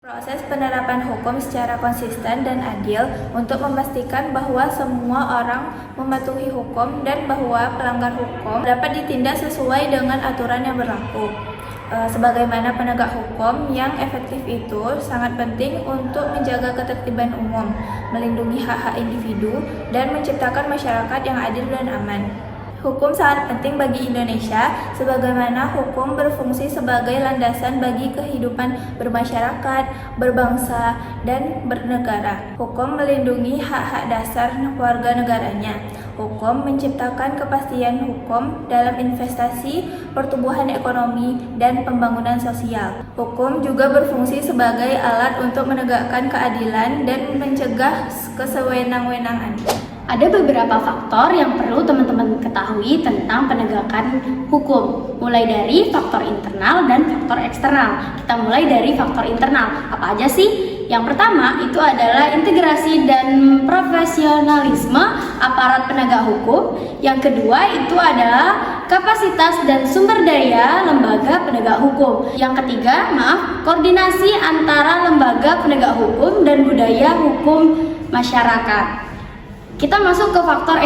Proses penerapan hukum secara konsisten dan adil untuk memastikan bahwa semua orang mematuhi hukum dan bahwa pelanggar hukum dapat ditindak sesuai dengan aturan yang berlaku. Sebagaimana penegak hukum yang efektif itu sangat penting untuk menjaga ketertiban umum, melindungi hak-hak individu, dan menciptakan masyarakat yang adil dan aman. Hukum sangat penting bagi Indonesia, sebagaimana hukum berfungsi sebagai landasan bagi kehidupan bermasyarakat, berbangsa, dan bernegara. Hukum melindungi hak-hak dasar warga negaranya. Hukum menciptakan kepastian hukum dalam investasi, pertumbuhan ekonomi, dan pembangunan sosial. Hukum juga berfungsi sebagai alat untuk menegakkan keadilan dan mencegah kesewenang-wenangan. Ada beberapa faktor yang perlu teman-teman ketahui tentang penegakan hukum, mulai dari faktor internal dan faktor eksternal. Kita mulai dari faktor internal. Apa aja sih? Yang pertama itu adalah integrasi dan profesionalisme aparat penegak hukum. Yang kedua itu adalah kapasitas dan sumber daya lembaga penegak hukum. Yang ketiga, koordinasi antara lembaga penegak hukum dan budaya hukum masyarakat. Kita masuk ke faktor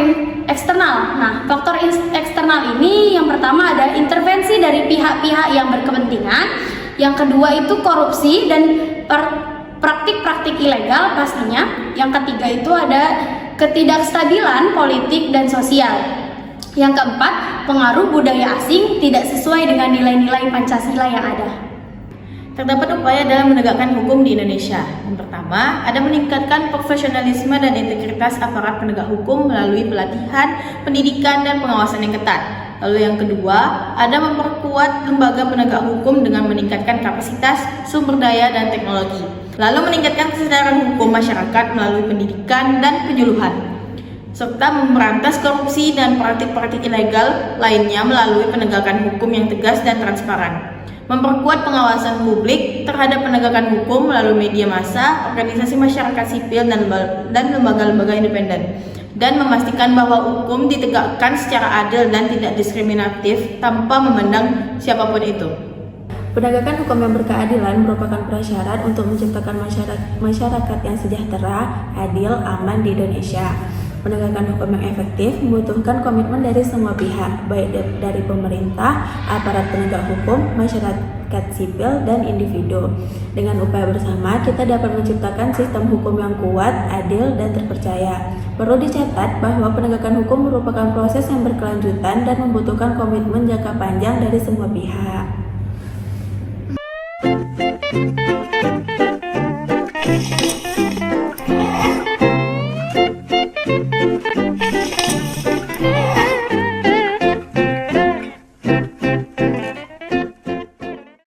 eksternal. Nah, faktor eksternal ini yang pertama ada intervensi dari pihak-pihak yang berkepentingan. Yang kedua itu korupsi dan praktik-praktik ilegal pastinya. Yang ketiga itu ada ketidakstabilan politik dan sosial. Yang keempat, pengaruh budaya asing tidak sesuai dengan nilai-nilai Pancasila yang ada. Terdapat upaya dalam menegakkan hukum di Indonesia. Yang pertama, ada meningkatkan profesionalisme dan integritas aparat penegak hukum melalui pelatihan, pendidikan, dan pengawasan yang ketat. Lalu yang kedua, ada memperkuat lembaga penegak hukum dengan meningkatkan kapasitas, sumber daya, dan teknologi. Lalu meningkatkan kesadaran hukum masyarakat melalui pendidikan dan penyuluhan, serta memberantas korupsi dan praktik-praktik ilegal lainnya melalui penegakan hukum yang tegas dan transparan. Memperkuat pengawasan publik terhadap penegakan hukum melalui media massa, organisasi masyarakat sipil, dan lembaga-lembaga independen, dan memastikan bahwa hukum ditegakkan secara adil dan tidak diskriminatif tanpa memandang siapapun itu. Penegakan hukum yang berkeadilan merupakan prasyarat untuk menciptakan masyarakat yang sejahtera, adil, aman di Indonesia. Penegakan hukum yang efektif membutuhkan komitmen dari semua pihak, baik dari pemerintah, aparat penegak hukum, masyarakat sipil, dan individu. Dengan upaya bersama, kita dapat menciptakan sistem hukum yang kuat, adil, dan terpercaya. Perlu dicatat bahwa penegakan hukum merupakan proses yang berkelanjutan dan membutuhkan komitmen jangka panjang dari semua pihak.